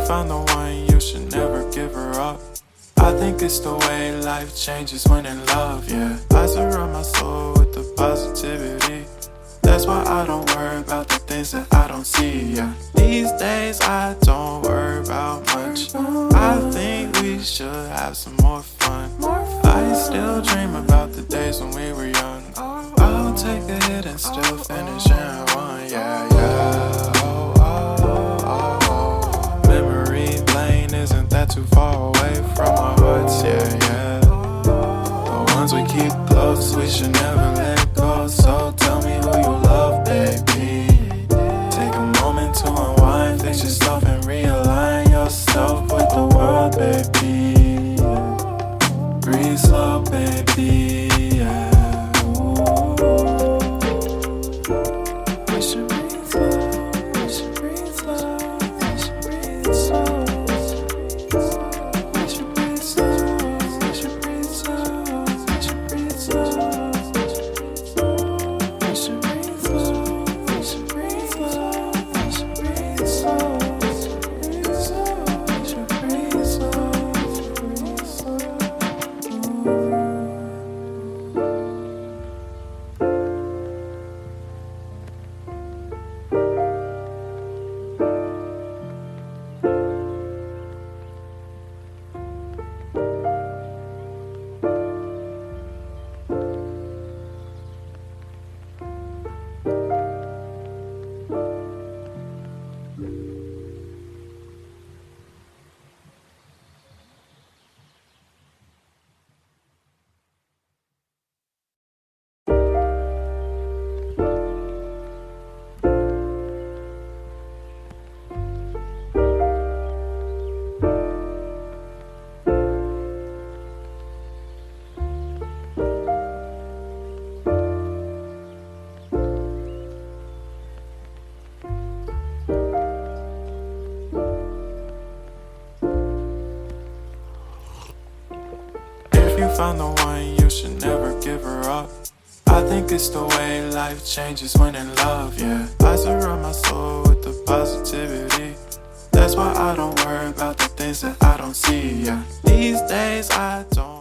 found the one, you should never give her up. I think it's the way life changes when in love, yeah. I surround my soul with the positivity. That's why I don't worry about the things that I don't see, yeah. These days I don't worry about much. I think we should have some more fun. I still dream about the days when we were young. I'll take a hit and still finish in one, yeah, yeah. Oh, oh, oh, oh. Memory lane, isn't that too far away from our hearts, yeah, yeah. The ones we keep close, we should never let go. So tell me who you love, baby. Take a moment to unwind, fix yourself and realign yourself with the world, baby. Breathe slow, baby, yeah. We should breathe slow, we should breathe slow, we should breathe slow. We should breathe slow, we should breathe slow, we should breathe slow. We should breathe slow, we should breathe slow, we should breathe slow. We should breathe slow, breathe slow. If you found the one, you should never give her up. I think it's the way life changes when in love, yeah. I surround my soul with the positivity. That's why I don't worry about the things that I don't see, yeah. These days I don't